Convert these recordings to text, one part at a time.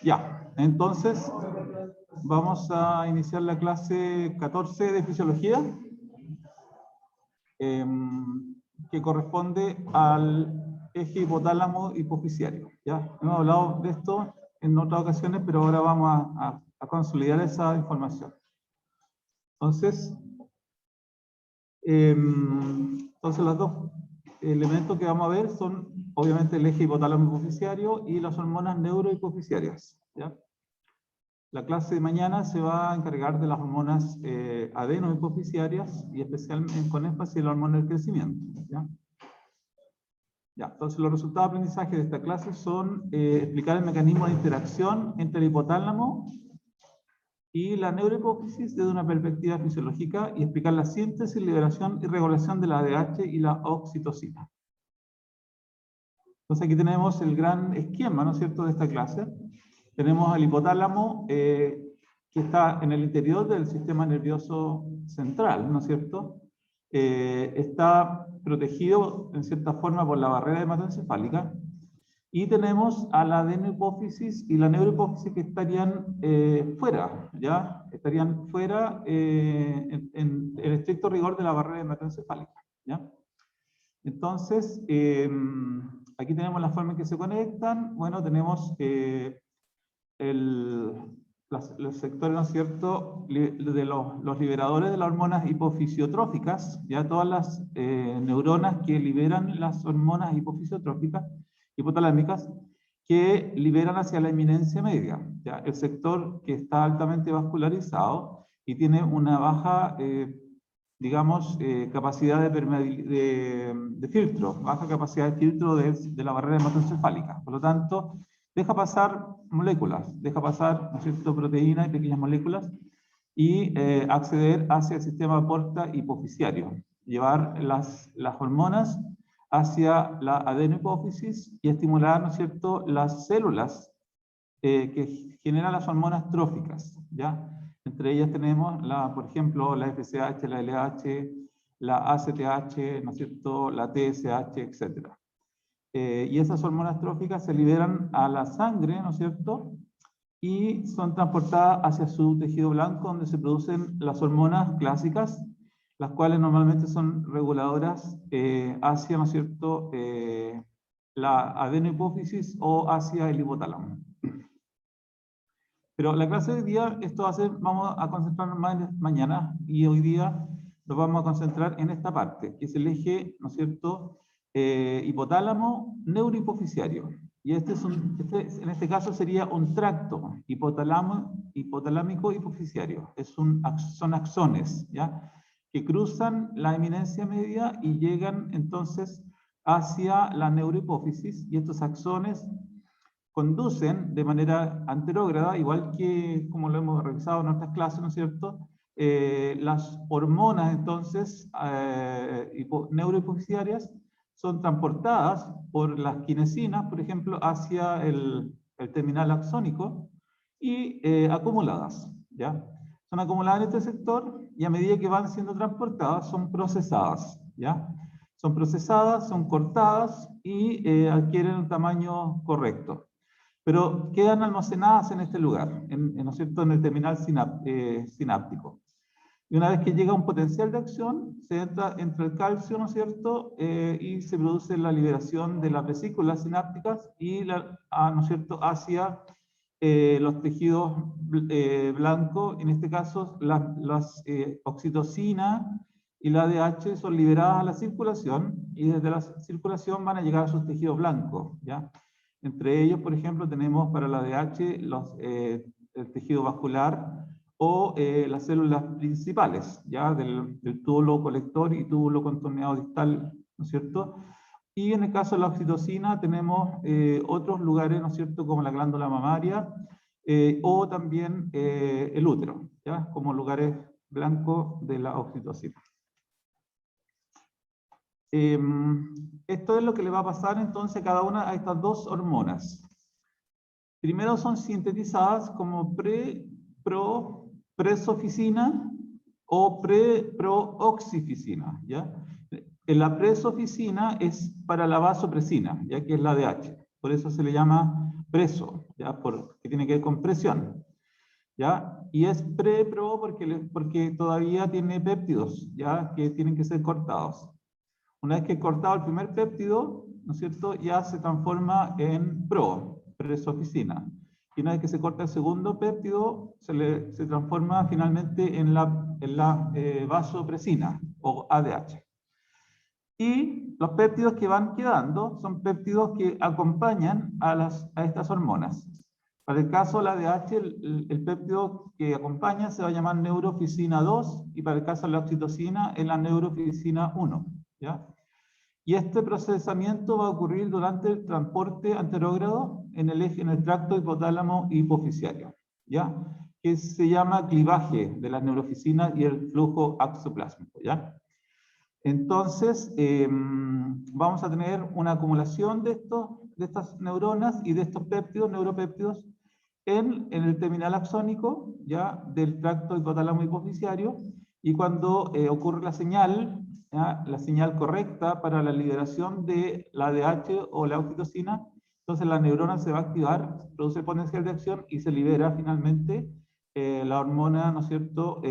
Ya, entonces vamos a iniciar la clase 14 de fisiología, que corresponde al eje hipotálamo hipofisiario. ¿Ya? Hemos hablado de esto en otras ocasiones, pero ahora vamos a consolidar esa información. Entonces, los dos elementos que vamos a ver son obviamente el eje hipotálamo hipofisiario y las hormonas neurohipofisiarias. ¿Ya? La clase de mañana se va a encargar de las hormonas adenohipofisiarias y especialmente con énfasis en la hormona del crecimiento. ¿Ya? Ya, entonces los resultados de aprendizaje de esta clase son explicar el mecanismo de interacción entre el hipotálamo y la neurohipófisis desde una perspectiva fisiológica y explicar la síntesis, liberación y regulación de la ADH y la oxitocina. Entonces aquí tenemos el gran esquema, ¿no es cierto?, de esta clase. Tenemos al hipotálamo que está en el interior del sistema nervioso central, ¿no es cierto? Está protegido en cierta forma por la barrera hematoencefálica. Y tenemos a la adenohipófisis y la neurohipófisis que estarían fuera, ¿ya? Estarían fuera en el estricto rigor de la barrera hematoencefálica, ¿ya? Entonces, aquí tenemos la forma en que se conectan. Bueno, tenemos los sectores, ¿no es cierto?, de los liberadores de las hormonas hipofisiotróficas, ya todas las neuronas que liberan las hormonas hipofisiotróficas, hipotalámicas, que liberan hacia la eminencia media, ¿ya? El sector que está altamente vascularizado y tiene una baja, digamos, capacidad de filtro, baja capacidad de filtro de la barrera hematoencefálica. Por lo tanto, deja pasar moléculas, deja pasar, ¿no es cierto?, proteínas y pequeñas moléculas y acceder hacia el sistema porta hipofisiario, llevar las hormonas hacia la adenohipófisis y estimular, ¿no es cierto?, las células que generan las hormonas tróficas, ¿ya? Entre ellas tenemos, por ejemplo, la FSH, la LH, la ACTH, ¿no es cierto?, la TSH, etc. Y esas hormonas tróficas se liberan a la sangre, ¿no es cierto?, y son transportadas hacia su tejido blanco, donde se producen las hormonas clásicas, las cuales normalmente son reguladoras hacia, ¿no es cierto?, la adenohipófisis o hacia el hipotálamo. Pero la clase de hoy día, vamos a concentrarnos más mañana, y hoy día nos vamos a concentrar en esta parte, que es el eje, ¿no es cierto?, hipotálamo neurohipofisiario. Y en este caso sería un tracto hipotalámico hipofisiario. Son axones, ¿ya?, que cruzan la eminencia media y llegan entonces hacia la neurohipófisis, y estos axones conducen de manera anterógrada, igual que como lo hemos revisado en nuestras clases, ¿no es cierto?, las hormonas entonces neurohipofisiarias son transportadas por las quinesinas, por ejemplo, hacia el terminal axónico y acumuladas, ¿ya? Son acumuladas en este sector y a medida que van siendo transportadas son procesadas, ¿ya? Son procesadas, son cortadas y adquieren un tamaño correcto. Pero quedan almacenadas en este lugar, ¿no es cierto?, en el terminal sináptico. Y una vez que llega un potencial de acción, se entra el calcio, ¿no es cierto?, y se produce la liberación de las vesículas sinápticas y, ¿no es cierto?, hacia los tejidos blancos. En este caso, las oxitocina y la ADH son liberadas a la circulación, y desde la circulación van a llegar a sus tejidos blancos, ¿ya? Entre ellos, por ejemplo, tenemos para la ADH el tejido vascular o las células principales, ¿ya?, del túbulo colector y túbulo contorneado distal, ¿no es cierto? Y en el caso de la oxitocina tenemos otros lugares, ¿no es cierto?, como la glándula mamaria o también el útero, ¿ya?, como lugares blancos de la oxitocina. Esto es lo que le va a pasar entonces a cada una de estas dos hormonas. Primero son sintetizadas como presoficina o prooxificina, ¿ya? La presoficina es para la vasopresina, ya que es la ADH. Por eso se le llama preso, ya, porque tiene que ver con presión. ¿Ya? Y es pre-pro porque todavía tiene péptidos, ¿ya? Que tienen que ser cortados. Una vez que he cortado el primer péptido, ¿no es cierto?, ya se transforma en presoficina. Y una vez que se corta el segundo péptido, se transforma finalmente en la vasopresina, o ADH. Y los péptidos que van quedando son péptidos que acompañan a estas hormonas. Para el caso de la ADH, el péptido que acompaña se va a llamar neuroficina 2, y para el caso de la oxitocina es la neuroficina 1. ¿Ya? Y este procesamiento va a ocurrir durante el transporte anterógrado en el tracto hipotálamo hipofisiario, ¿ya? Que se llama clivaje de las neuroficinas y el flujo axoplásmico, ¿ya? Entonces, vamos a tener una acumulación de estas neuronas y de estos péptidos, neuropéptidos, en el terminal axónico, ¿ya?, del tracto hipotálamo hipofisiario, y cuando ocurre la señal, ¿ya?, la señal correcta para la liberación de la ADH o la oxitocina, entonces la neurona se va a activar, produce potencial de acción y se libera finalmente la hormona, ¿no es cierto?,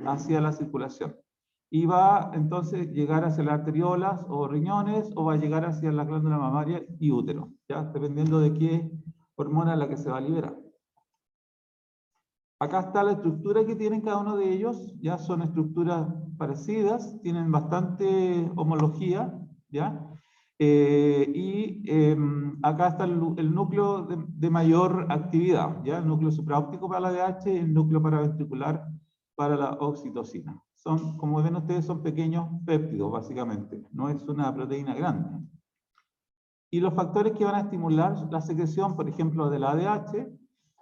hacia la circulación. Y va entonces llegar hacia las arteriolas o riñones, o va a llegar hacia la glándula mamaria y útero, ¿ya?, dependiendo de qué hormona es la que se va a liberar. Acá está la estructura que tienen cada uno de ellos, ya son estructuras parecidas, tienen bastante homología, ¿ya? Acá está el núcleo de mayor actividad, ¿ya? El núcleo supraóptico para la ADH y el núcleo paraventricular para la oxitocina. Como ven ustedes, son pequeños péptidos, básicamente, no es una proteína grande. Y los factores que van a estimular la secreción, por ejemplo, de la ADH,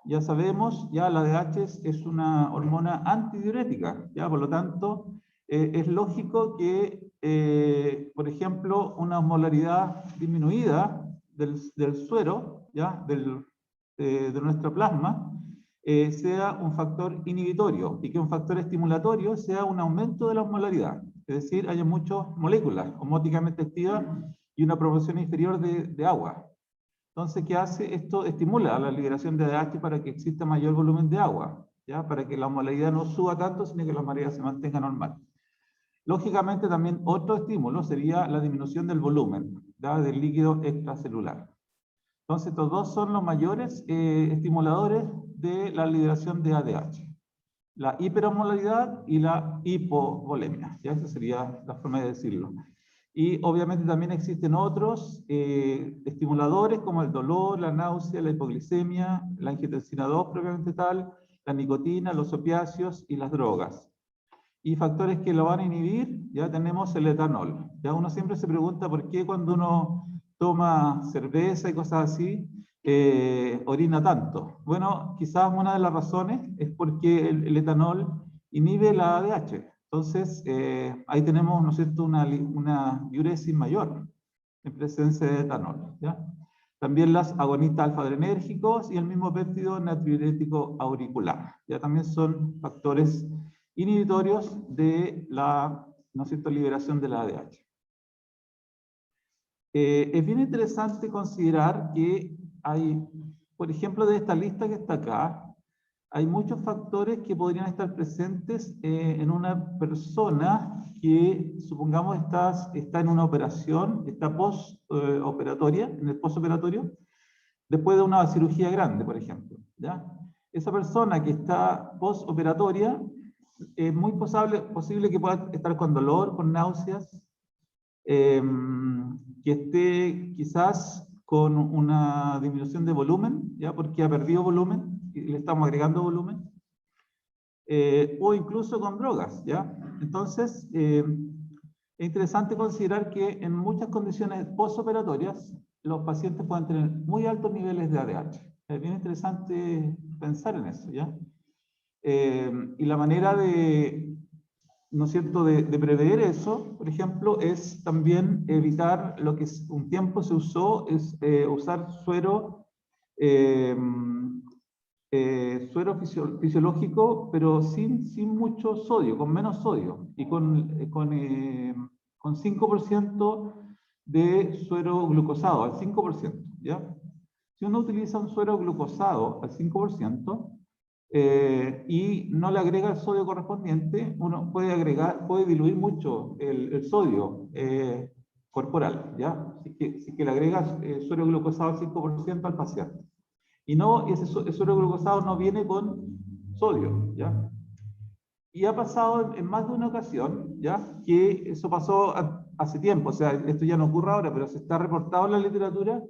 ya sabemos, ya la ADH es una hormona antidiurética, ya, por lo tanto, es lógico que, por ejemplo, una osmolaridad disminuida del suero, ya, de nuestro plasma, sea un factor inhibitorio, y que un factor estimulatorio sea un aumento de la osmolaridad, es decir, haya muchas moléculas osmóticamente activas y una proporción inferior de agua. Entonces, ¿qué hace? Esto estimula la liberación de ADH para que exista mayor volumen de agua, ¿ya? Para que la osmolaridad no suba tanto, sino que la osmolaridad se mantenga normal. Lógicamente, también otro estímulo sería la disminución del volumen, ¿ya?, del líquido extracelular. Entonces, estos dos son los mayores estimuladores de la liberación de ADH. La hiperosmolaridad y la hipovolemia, ¿ya? Esa sería la forma de decirlo. Y obviamente también existen otros estimuladores como el dolor, la náusea, la hipoglicemia, la angiotensina 2 propiamente tal, la nicotina, los opiáceos y las drogas. Y factores que lo van a inhibir, ya tenemos el etanol. Ya uno siempre se pregunta por qué cuando uno toma cerveza y cosas así, orina tanto. Bueno, quizás una de las razones es porque el etanol inhibe la ADH. Entonces, ahí tenemos, ¿no es cierto?, una diuresis mayor en presencia de etanol, ¿ya? También las agonistas alfa-adrenérgicos y el mismo péptido natriurético auricular. Ya también son factores inhibitorios de la, ¿no es cierto?, liberación de la ADH. Es bien interesante considerar que hay, por ejemplo, de esta lista que está acá, hay muchos factores que podrían estar presentes en una persona que, supongamos, está en una operación, está postoperatoria, en el postoperatorio, después de una cirugía grande, por ejemplo, ¿ya? Esa persona que está postoperatoria, es muy posible que pueda estar con dolor, con náuseas, que esté quizás con una disminución de volumen, ¿ya?, porque ha perdido volumen y le estamos agregando volumen, o incluso con drogas, ¿ya? Entonces, es interesante considerar que en muchas condiciones postoperatorias los pacientes pueden tener muy altos niveles de ADH. Es bien interesante pensar en eso, ¿ya? Y la manera de, ¿no es cierto?, de prever eso, por ejemplo, es también evitar lo que un tiempo se usó, es usar suero, suero fisiológico, pero sin mucho sodio, con menos sodio, y con con 5% de suero glucosado, al 5%, ¿ya? Si uno utiliza un suero glucosado al 5%, y no le agrega el sodio correspondiente, uno puede diluir mucho el sodio corporal, ¿ya? Si que le agregas suero glucosado al 5% al paciente. Y no, ese suero glucosado no viene con sodio, ¿ya? Y ha pasado en más de una ocasión, ¿ya? Que eso pasó hace tiempo, o sea, esto ya no ocurre ahora, pero se está reportado en la literatura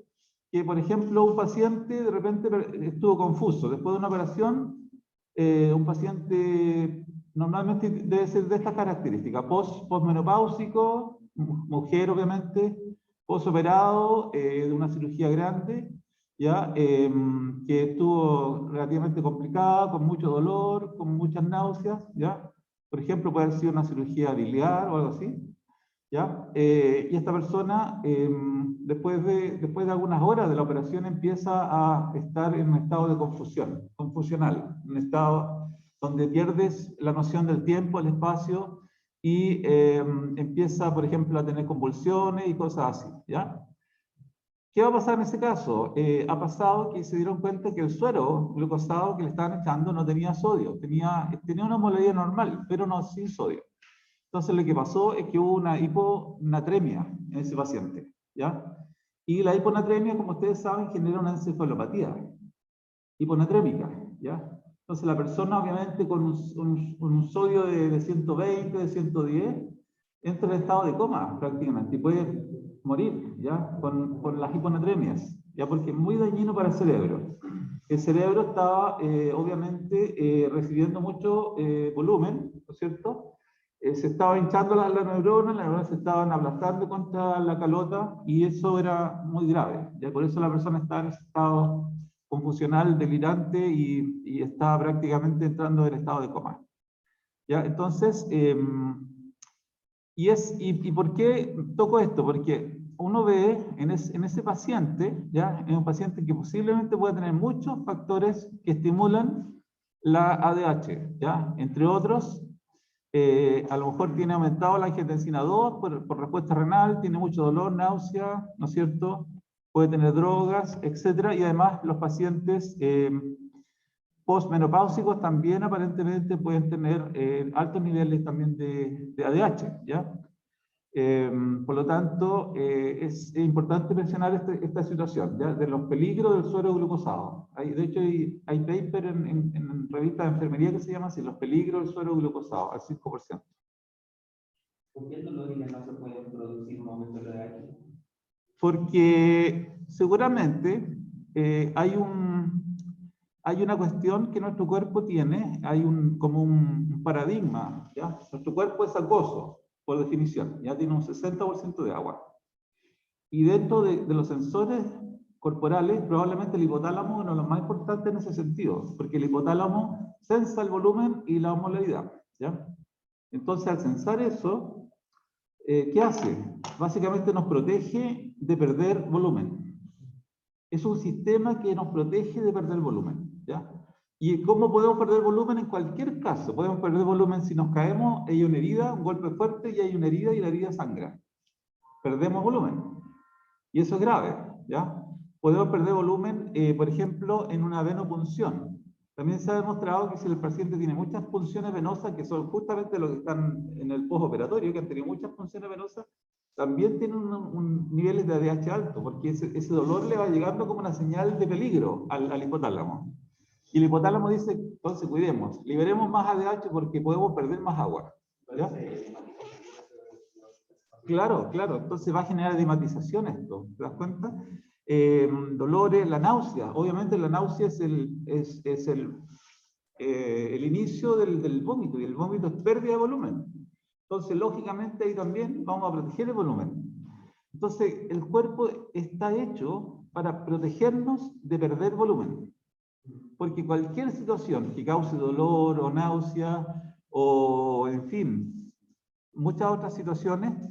que, por ejemplo, un paciente de repente estuvo confuso. Después de una operación, un paciente normalmente debe ser de estas características: postmenopáusico, mujer obviamente, postoperado de una cirugía grande, ¿ya? Que estuvo relativamente complicada, con mucho dolor, con muchas náuseas, ¿ya? Por ejemplo, puede haber sido una cirugía biliar o algo así, ¿ya? Y esta persona, después de algunas horas de la operación, empieza a estar en un estado de confusión, confusional, un estado donde pierdes la noción del tiempo, el espacio, y empieza, por ejemplo, a tener convulsiones y cosas así, ¿ya? ¿Qué va a pasar en ese caso? Ha pasado que se dieron cuenta que el suero glucosado que le estaban echando no tenía sodio, tenía una osmolalidad normal, pero no sin sodio. Entonces lo que pasó es que hubo una hiponatremia en ese paciente, ¿ya? Y la hiponatremia, como ustedes saben, genera una encefalopatía hiponatrémica, ¿ya? Entonces la persona, obviamente, con un sodio de 120, de 110, entra en estado de coma prácticamente y puede morir, ¿ya? Con las hiponatremias, ¿ya? Porque es muy dañino para el cerebro. El cerebro estaba, obviamente, recibiendo mucho volumen, ¿no es cierto? Se estaba hinchando las neuronas se estaban aplastando contra la calota y eso era muy grave. ¿Ya? Por eso la persona estaba en ese estado confusional, delirante y estaba prácticamente entrando en estado de coma. ¿Ya? Entonces, ¿y por qué toco esto? Porque uno ve en ese paciente, ¿ya? Es un paciente que posiblemente puede tener muchos factores que estimulan la ADH, ¿ya? Entre otros, a lo mejor tiene aumentado la angiotensina 2 por respuesta renal, tiene mucho dolor, náusea, ¿no es cierto? Puede tener drogas, etcétera, y además los pacientes postmenopáusicos también aparentemente pueden tener altos niveles también de ADH, ¿ya? Por lo tanto, es importante mencionar esta situación, ¿ya? De los peligros del suero glucosado. De hecho, hay paper en revistas de enfermería que se llama así, los peligros del suero glucosado, al 5%. ¿Por qué el dolor y la náusea pueden producir un aumento de ADH? Porque seguramente hay una cuestión que nuestro cuerpo tiene, hay como un paradigma, ¿ya? Nuestro cuerpo es acuoso, por definición, ya tiene un 60% de agua. Y dentro de los sensores corporales, probablemente el hipotálamo es uno de los más importantes en ese sentido, porque el hipotálamo sensa el volumen y la osmolaridad, ¿ya? Entonces, al sensar eso, ¿qué hace? Básicamente nos protege de perder volumen. Es un sistema que nos protege de perder volumen, ¿ya? ¿Y cómo podemos perder volumen? En cualquier caso, podemos perder volumen si nos caemos, hay una herida, un golpe fuerte y hay una herida y la herida sangra. Perdemos volumen. Y eso es grave, ¿ya? Podemos perder volumen, por ejemplo, en una venopunción. También se ha demostrado que si el paciente tiene muchas punciones venosas, que son justamente los que están en el postoperatorio, que han tenido muchas punciones venosas, también tienen un nivel de ADH alto, porque ese dolor le va llegando como una señal de peligro al hipotálamo. Y el hipotálamo dice, entonces cuidemos, liberemos más ADH porque podemos perder más agua, ¿ya? Claro, claro, entonces va a generar edematización esto, ¿te das cuenta? Dolores, la náusea, obviamente la náusea es el inicio del vómito, y el vómito es pérdida de volumen. Entonces, lógicamente ahí también vamos a proteger el volumen. Entonces, el cuerpo está hecho para protegernos de perder volumen. Porque cualquier situación que cause dolor o náusea, o en fin, muchas otras situaciones,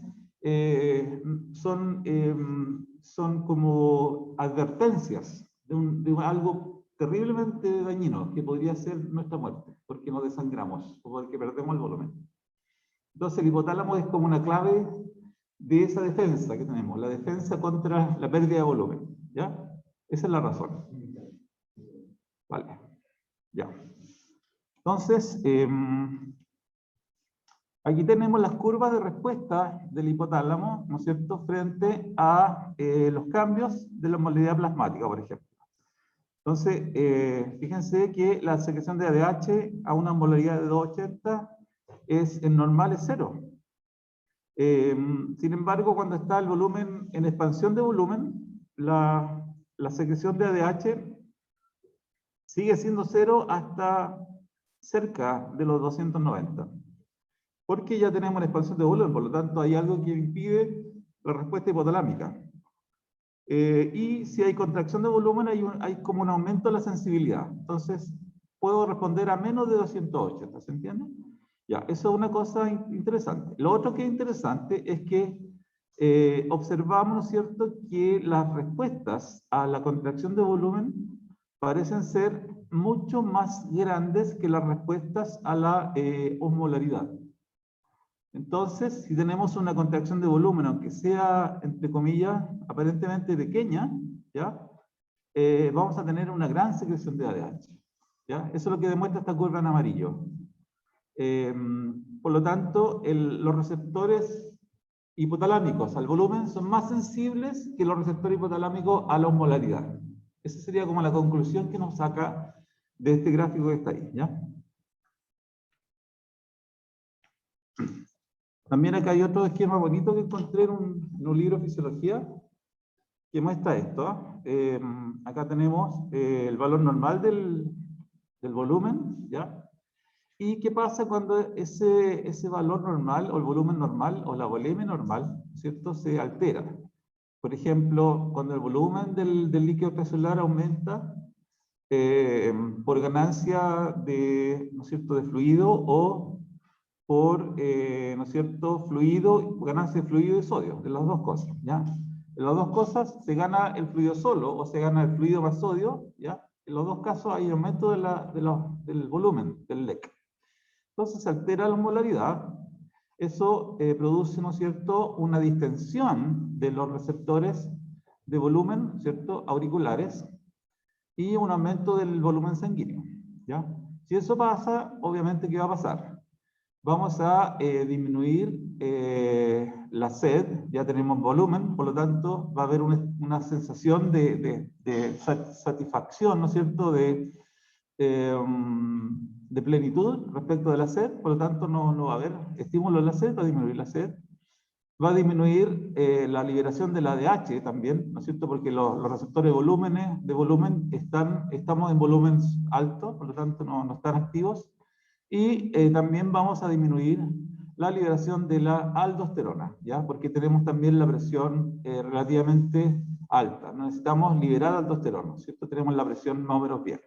son como advertencias de algo terriblemente dañino que podría ser nuestra muerte, porque nos desangramos o porque perdemos el volumen. Entonces el hipotálamo es como una clave de esa defensa que tenemos, la defensa contra la pérdida de volumen, ¿ya? Esa es la razón. Vale, ya. Entonces, aquí tenemos las curvas de respuesta del hipotálamo, ¿no es cierto?, frente a los cambios de la osmolaridad plasmática, por ejemplo. Entonces, fíjense que la secreción de ADH a una osmolaridad de 280 en normal es 0. Sin embargo, cuando está el volumen en expansión de volumen, la secreción de ADH sigue siendo 0 hasta cerca de los 290. Porque ya tenemos una expansión de volumen, por lo tanto hay algo que impide la respuesta hipotalámica. Y si hay contracción de volumen, hay como un aumento de la sensibilidad. Entonces, puedo responder a menos de 280, ¿se entiende? Ya, eso es una cosa interesante. Lo otro que es interesante es que observamos, ¿no es cierto?, que las respuestas a la contracción de volumen parecen ser mucho más grandes que las respuestas a la osmolaridad. Entonces, si tenemos una contracción de volumen, aunque sea, entre comillas, aparentemente pequeña, ¿ya? Vamos a tener una gran secreción de ADH. ¿Ya? Eso es lo que demuestra esta curva en amarillo. Por lo tanto, los receptores hipotalámicos al volumen son más sensibles que los receptores hipotalámicos a la osmolaridad. Esa sería como la conclusión que nos saca de este gráfico que está ahí, ¿ya? También acá hay otro esquema bonito que encontré en un libro de fisiología que muestra esto. Acá tenemos el valor normal del volumen, ¿ya? ¿Y qué pasa cuando ese valor normal, o el volumen normal, o la volemia normal, ¿cierto?, se altera? Por ejemplo, cuando el volumen del líquido extracelular aumenta por ganancia de, ¿no es cierto?, de fluido, o por, ¿no es cierto?, ganancia de fluido y sodio, de las dos cosas, ¿ya? En las dos cosas se gana el fluido solo, o se gana el fluido más sodio, ¿ya? En los dos casos hay aumento del volumen, del LEC. Entonces se altera la osmolaridad, eso produce, ¿no es cierto?, una distensión de los receptores de volumen, ¿cierto?, auriculares, y un aumento del volumen sanguíneo, ¿ya? Si eso pasa, obviamente, ¿qué va a pasar? Vamos a disminuir la sed, ya tenemos volumen, por lo tanto va a haber una sensación de satisfacción, ¿no es cierto?, de plenitud respecto de la sed, por lo tanto no va a haber estímulo de la sed, va a disminuir la sed. Va a disminuir la liberación del ADH también, ¿no es cierto?, porque los receptores de volumen estamos en volumen alto, por lo tanto no están activos. Y también vamos a disminuir la liberación de la aldosterona, ¿ya? Porque tenemos también la presión relativamente alta. Necesitamos liberar aldosterona, ¿cierto? Tenemos la presión más o menos bien.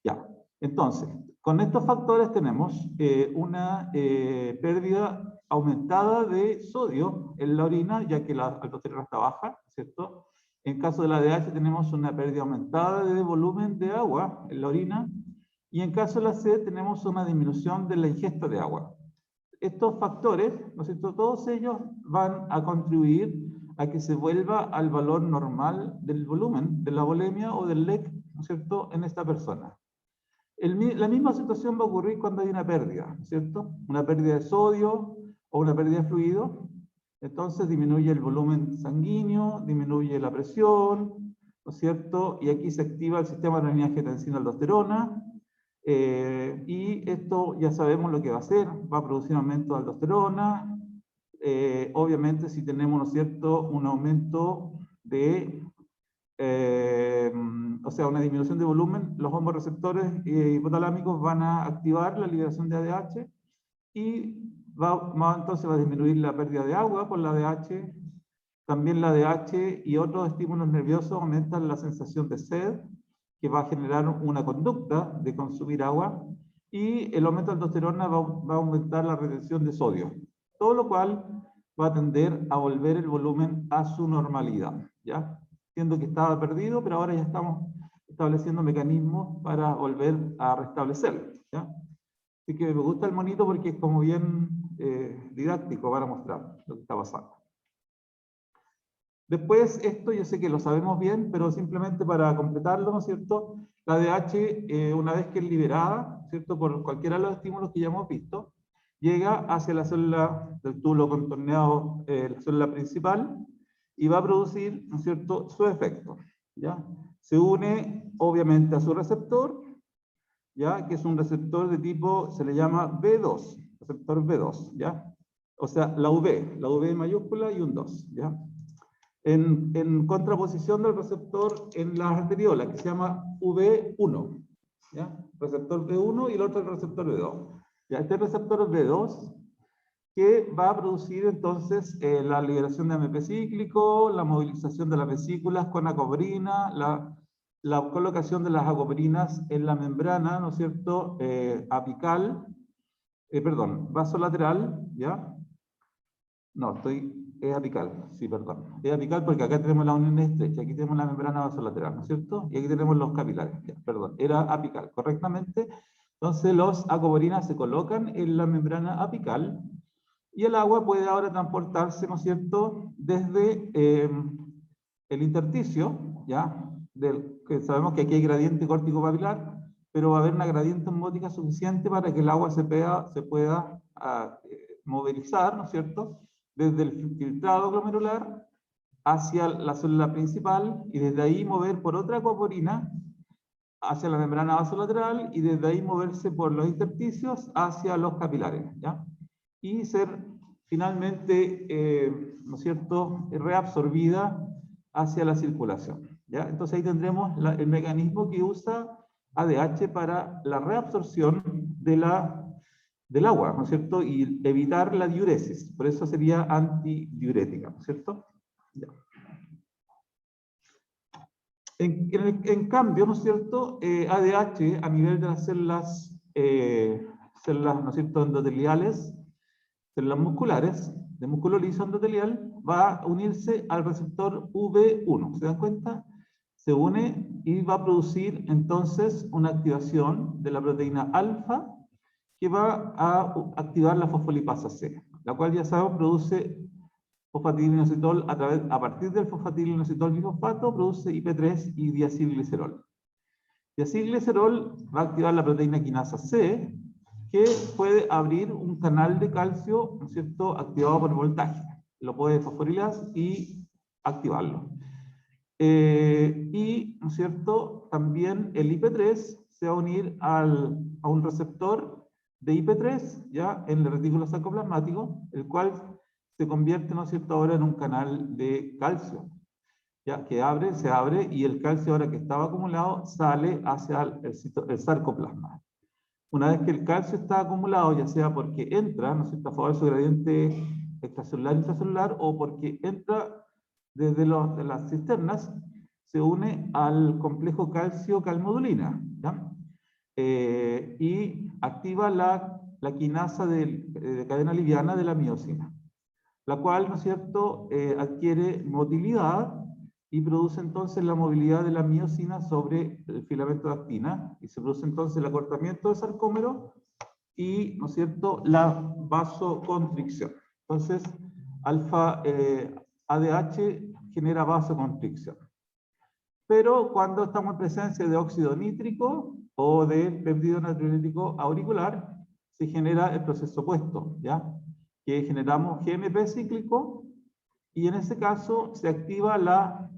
Ya. Entonces, con estos factores tenemos una pérdida aumentada de sodio en la orina, ya que la aldosterona está baja, ¿cierto? En caso de la ADH tenemos una pérdida aumentada de volumen de agua en la orina, y en caso de la sed tenemos una disminución de la ingesta de agua. Estos factores, ¿no es cierto?, todos ellos van a contribuir a que se vuelva al valor normal del volumen, de la volemia o del LEC, ¿no es cierto?, en esta persona. La misma situación va a ocurrir cuando hay una pérdida, ¿no es cierto? Una pérdida de sodio o una pérdida de fluido. Entonces disminuye el volumen sanguíneo, disminuye la presión, ¿no es cierto? Y aquí se activa el sistema de adrenina-angiotensina-aldosterona. Y esto ya sabemos lo que va a hacer, va a producir un aumento de aldosterona. Obviamente si tenemos, ¿no es cierto?, un aumento de, o sea, una disminución de volumen, los hormoreceptores hipotalámicos van a activar la liberación de ADH y entonces va a disminuir la pérdida de agua por la ADH. También la ADH y otros estímulos nerviosos aumentan la sensación de sed, que va a generar una conducta de consumir agua, y el aumento de aldosterona va a aumentar la retención de sodio, todo lo cual va a tender a volver el volumen a su normalidad, ¿ya? Siendo que estaba perdido, pero ahora ya estamos estableciendo mecanismos para volver a restablecerlo, ¿ya? Así que me gusta el monito porque es como bien didáctico para mostrar lo que está pasando. Después, esto yo sé que lo sabemos bien, pero simplemente para completarlo, ¿no es cierto? La ADH, una vez que es liberada, ¿cierto? Por cualquiera de los estímulos que ya hemos visto, llega hacia la célula del túbulo contorneado, la célula principal, y va a producir, ¿no es cierto?, su efecto, ¿ya? Se une, obviamente, a su receptor, ¿ya? Que es un receptor de tipo, se le llama B2, receptor B2, ¿ya? O sea, la V mayúscula y un 2, ¿ya? En contraposición del receptor en las arteriolas, que se llama V1, ¿ya? Receptor V1 y el otro el receptor V2. ¿Ya? Este receptor V2 que va a producir entonces la liberación de AMP cíclico, la movilización de las vesículas con acobrina, la colocación de las acobrinas en la membrana, ¿no es cierto?, apical, perdón, vasolateral, ¿ya? No, es apical, sí, perdón. Es apical porque acá tenemos la unión estrecha, aquí tenemos la membrana vasolateral, ¿no es cierto? Y aquí tenemos los capilares, ya, perdón, era apical, correctamente. Entonces los acoborinas se colocan en la membrana apical y el agua puede ahora transportarse, ¿no es cierto?, desde el intersticio, ¿ya? Que sabemos que aquí hay gradiente córtico papilar, pero va a haber una gradiente osmótica suficiente para que el agua se pueda movilizar, ¿no es cierto?, desde el filtrado glomerular hacia la célula principal y desde ahí mover por otra acuaporina hacia la membrana vasolateral y desde ahí moverse por los intersticios hacia los capilares, ¿ya? Y ser finalmente, ¿no es cierto?, reabsorbida hacia la circulación, ¿ya? Entonces ahí tendremos el mecanismo que usa ADH para la reabsorción del agua, ¿no es cierto?, y evitar la diuresis. Por eso sería antidiurética, ¿no es cierto? Ya. En cambio, ¿no es cierto?, ADH a nivel de las células, ¿no es cierto?, endoteliales, células musculares, de músculo liso endotelial, va a unirse al receptor V1. ¿Se dan cuenta? Se une y va a producir entonces una activación de la proteína alfa que va a activar la fosfolipasa C, la cual ya sabemos produce fosfatidilinositol a partir del fosfatidilinositol bifosfato, produce IP3 y diacilglicerol. Diacilglicerol va a activar la proteína quinasa C, que puede abrir un canal de calcio, ¿no es cierto?, activado por voltaje. Lo puede fosforilar y activarlo. Y, ¿no es cierto?, también el IP3 se va a unir a un receptor de IP3, ya, en el retículo sarcoplasmático, el cual se convierte, ¿no es cierto?, ahora en un canal de calcio, ya, que se abre, y el calcio ahora que estaba acumulado sale hacia el sarcoplasma. Una vez que el calcio está acumulado, ya sea porque entra, ¿no es cierto?, a favor de su gradiente extracelular intracelular, o porque entra desde de las cisternas, se une al complejo calcio-calmodulina, ¿ya? Y activa la quinasa de cadena liviana de la miosina, la cual, ¿no es cierto?, adquiere motilidad y produce entonces la movilidad de la miosina sobre el filamento de actina, y se produce entonces el acortamiento del sarcómero y, ¿no es cierto?, la vasoconstricción. Entonces, ADH genera vasoconstricción. Pero cuando estamos en presencia de óxido nítrico o de péptido natriurético auricular, se genera el proceso opuesto, ¿ya?, que generamos GMP cíclico, y en ese caso se activa la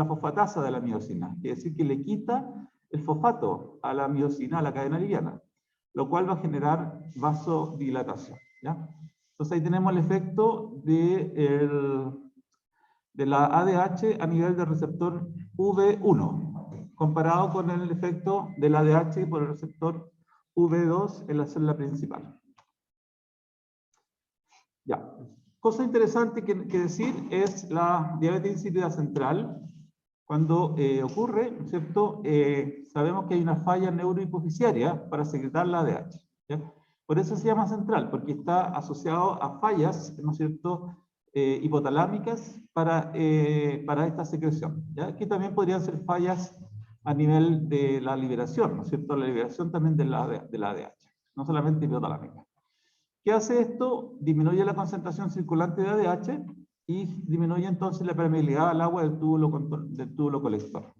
fosfatasa de la miosina, es decir, que le quita el fosfato a la miosina, a la cadena liviana, lo cual va a generar vasodilatación, ¿ya? Entonces ahí tenemos el efecto de la ADH a nivel del receptor V1, comparado con el efecto del ADH por el receptor V2 en la célula principal. Ya. Cosa interesante que decir es la diabetes insípida central. Cuando ocurre, ¿cierto?, sabemos que hay una falla neurohipofisiaria para secretar la ADH, ¿ya? Por eso se llama central, porque está asociado a fallas, ¿no es cierto?, hipotalámicas para esta secreción, ¿ya? Que también podrían ser fallas a nivel de la liberación, ¿no es cierto?, la liberación también de la ADH, no solamente hipotalámica. ¿Qué hace esto? Disminuye la concentración circulante de ADH y disminuye entonces la permeabilidad al agua del túbulo colector.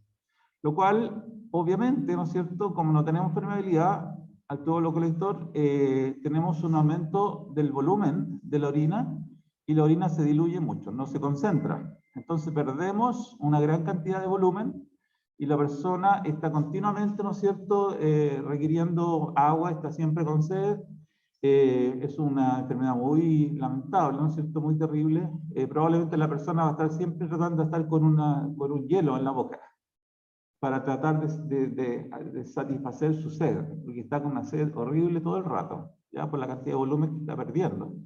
Lo cual, obviamente, ¿no es cierto?, como no tenemos permeabilidad al túbulo colector, tenemos un aumento del volumen de la orina, y la orina se diluye mucho, no se concentra. Entonces perdemos una gran cantidad de volumen, y la persona está continuamente, ¿no es cierto?, requiriendo agua, está siempre con sed. Es una enfermedad muy lamentable, ¿no es cierto?, muy terrible. Probablemente la persona va a estar siempre tratando de estar con un hielo en la boca, para tratar de satisfacer su sed, porque está con una sed horrible todo el rato, ya por la cantidad de volumen que está perdiendo.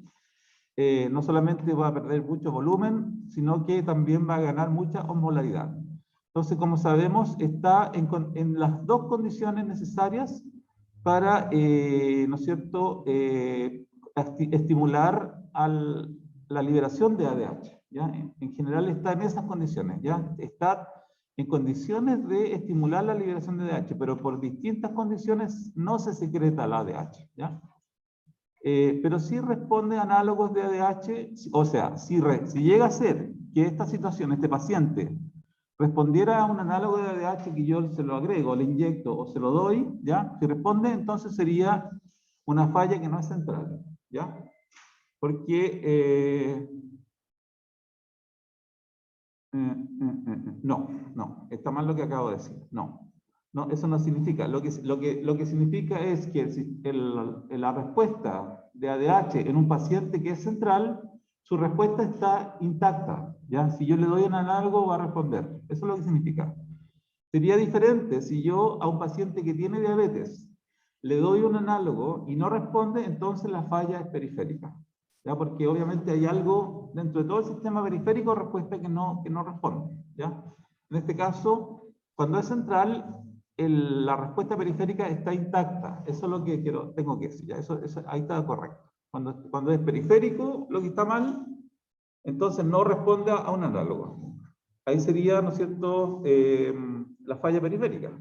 No solamente va a perder mucho volumen, sino que también va a ganar mucha osmolaridad. Entonces, como sabemos, está en las dos condiciones necesarias para, ¿no es cierto?, estimular la liberación de ADH. ¿Ya? En general está en esas condiciones, ¿ya? Está en condiciones de estimular la liberación de ADH, pero por distintas condiciones no se secreta la ADH, ¿ya? Pero sí responde a análogos de ADH, o sea, si llega a ser que esta situación, este paciente, respondiera a un análogo de ADH que yo se lo agrego, le inyecto o se lo doy, ¿ya? Si responde, entonces sería una falla que no es central, ¿ya? Porque no, está mal lo que acabo de decir. No, eso no significa. Lo que significa es que la respuesta de ADH en un paciente que es central, su respuesta está intacta. ¿Ya? Si yo le doy un análogo, va a responder. Eso es lo que significa. Sería diferente si yo a un paciente que tiene diabetes le doy un análogo y no responde, entonces la falla es periférica. ¿Ya? Porque obviamente hay algo dentro de todo el sistema periférico de respuesta que no responde. ¿Ya? En este caso, cuando es central, la respuesta periférica está intacta. Eso es lo que tengo que decir. ¿Ya? Eso, ahí está correcto. Cuando es periférico, lo que está mal, entonces no responde a un análogo. Ahí sería, ¿no es cierto?, la falla periférica.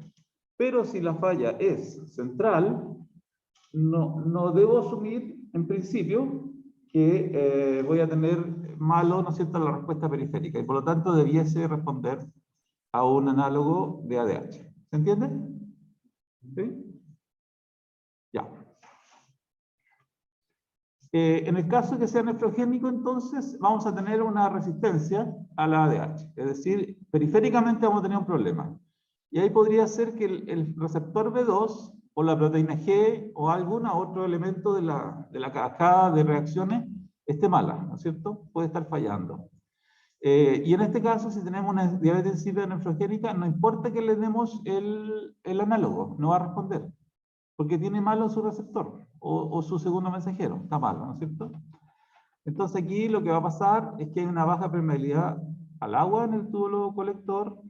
Pero si la falla es central, no debo asumir, en principio, que voy a tener malo, ¿no es cierto?, la respuesta periférica, y por lo tanto debiese responder a un análogo de ADH. ¿Se entiende? ¿Sí? Ya. En el caso que sea nefrogénico, entonces vamos a tener una resistencia a la ADH. Es decir, periféricamente vamos a tener un problema. Y ahí podría ser que el receptor B2 o la proteína G o algún otro elemento de la cascada de reacciones esté mala, ¿no es cierto? Puede estar fallando. Y en este caso, si tenemos una diabetes insípida nefrogénica, no importa que le demos el análogo, no va a responder, porque tiene malo su receptor o su segundo mensajero, está malo, ¿no es cierto? Entonces aquí lo que va a pasar es que hay una baja permeabilidad al agua en el túbulo colector,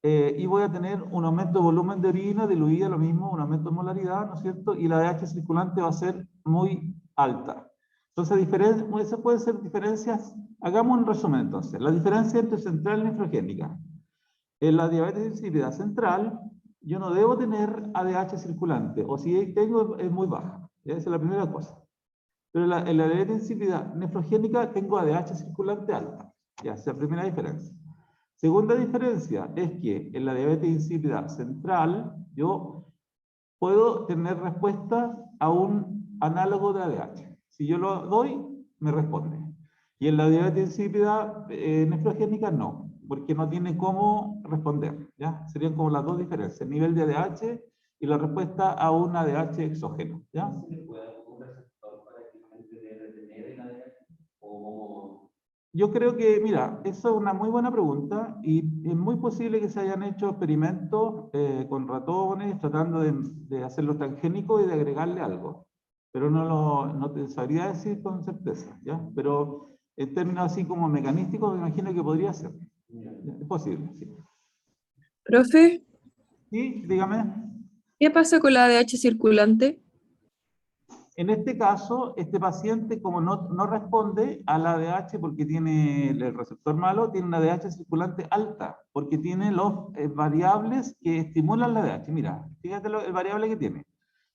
y voy a tener un aumento de volumen de orina diluida, lo mismo, un aumento de molaridad, ¿no es cierto? Y la ADH circulante va a ser muy alta. Entonces, esas pueden ser diferencias. Hagamos un resumen entonces. La diferencia entre central y nefrogénica. En la diabetes insípida central, yo no debo tener ADH circulante, o si tengo es muy baja. ¿Ya? Esa es la primera cosa. Pero en la diabetes insípida nefrogénica tengo ADH circulante alta. Ya, esa es la primera diferencia. Segunda diferencia es que en la diabetes insípida central yo puedo tener respuesta a un análogo de ADH. Si yo lo doy, me responde. Y en la diabetes insípida nefrogénica no, porque no tiene cómo responder. ¿Ya? Serían como las dos diferencias, el nivel de ADH y la respuesta a un ADH exógeno. ¿Ya? ¿Se le puede dar un receptor para que retener el ADH? ¿O Yo creo que, mira, eso es una muy buena pregunta y es muy posible que se hayan hecho experimentos con ratones tratando de hacerlo transgénico y de agregarle algo, pero no te sabría decir con certeza, ¿ya? Pero en términos así como mecanísticos me imagino que podría ser. Es posible, sí. Profe, Sí, dígame. ¿qué pasa con la ADH circulante? En este caso, este paciente, como no responde a la ADH porque tiene el receptor malo, tiene una ADH circulante alta, porque tiene los variables que estimulan la ADH. Mira, fíjate el variable que tiene.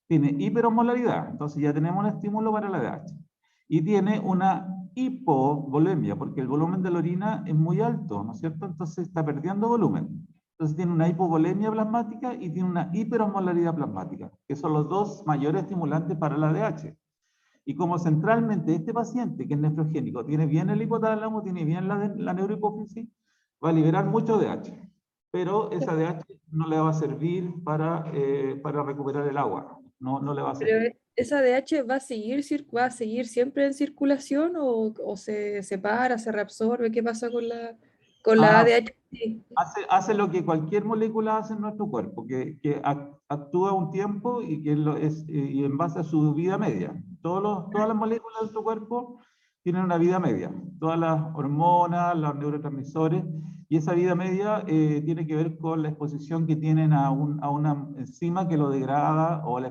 Tiene hiperosmolaridad, entonces ya tenemos un estímulo para la ADH. Y tiene una hipovolemia, porque el volumen de la orina es muy alto, ¿no es cierto? Entonces está perdiendo volumen. Entonces tiene una hipovolemia plasmática y tiene una hiperosmolaridad plasmática, que son los dos mayores estimulantes para el ADH. Y como centralmente este paciente, que es nefrogénico, tiene bien el hipotálamo, tiene bien la neurohipófisis, va a liberar mucho ADH. Pero ese ADH no le va a servir para recuperar el agua. No le va a Pero servir. ¿esa DH va a seguir siempre en circulación o se separa, se reabsorbe? ¿Qué pasa con la Ah, ADH? Sí. hace lo que cualquier molécula hace en nuestro cuerpo, que actúa un tiempo y, y en base a su vida media. Todas las moléculas de nuestro cuerpo tienen una vida media. Todas las hormonas, los neurotransmisores, y esa vida media tiene que ver con la exposición que tienen a una enzima que lo degrada, o la